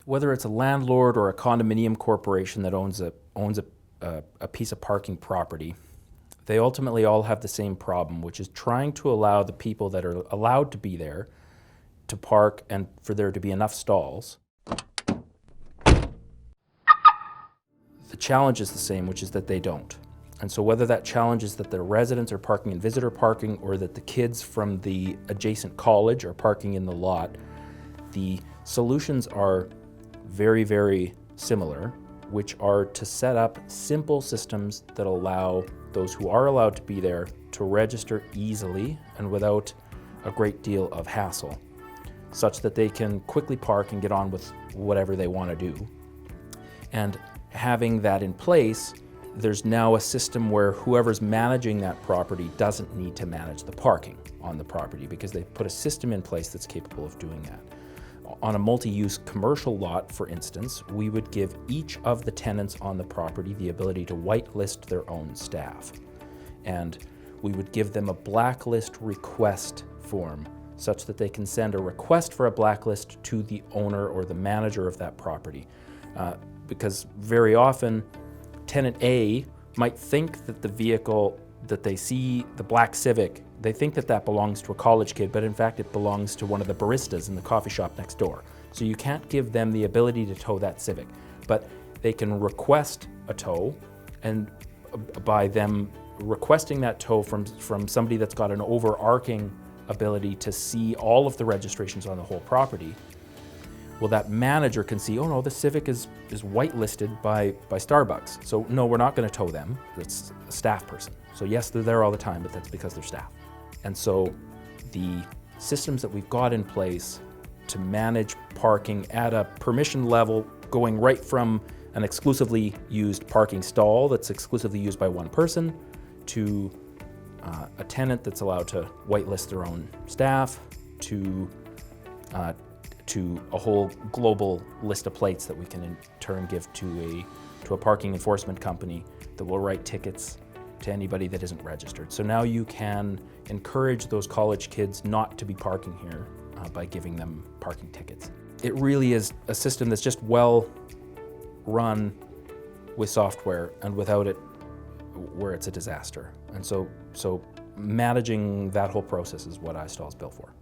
Whether it's a landlord or a condominium corporation that owns a piece of parking property, they ultimately all have the same problem, which is trying to allow the people that are allowed to be there to park and for there to be enough stalls. The challenge is the same, which is that they don't. And so whether that challenge is that the residents are parking in visitor parking or that the kids from the adjacent college are parking in the lot, the solutions are very, very similar, which are to set up simple systems that allow those who are allowed to be there to register easily and without a great deal of hassle, such that they can quickly park and get on with whatever they want to do. And having that in place, there's now a system where whoever's managing that property doesn't need to manage the parking on the property because they've put a system in place that's capable of doing that. On a multi-use commercial lot, for instance, we would give each of the tenants on the property the ability to whitelist their own staff. And we would give them a blacklist request form such that they can send a request for a blacklist to the owner or the manager of that property. Because very often, tenant A might think that the vehicle that they see, the black Civic, they think that that belongs to a college kid, but in fact it belongs to one of the baristas in the coffee shop next door. So you can't give them the ability to tow that Civic, but they can request a tow, and by them requesting that tow from somebody that's got an overarching ability to see all of the registrations on the whole property, well, that manager can see, oh no, the Civic is whitelisted by Starbucks. So no, we're not going to tow them. It's a staff person. So yes, they're there all the time, but that's because they're staff. And so the systems that we've got in place to manage parking at a permission level, going right from an exclusively used parking stall that's exclusively used by one person to a tenant that's allowed to whitelist their own staff, to a whole global list of plates that we can in turn give to a parking enforcement company that will write tickets to anybody that isn't registered. So now you can encourage those college kids not to be parking here by giving them parking tickets. It really is a system that's just well run with software, and without it, where it's a disaster. And so managing that whole process is what iStall is built for.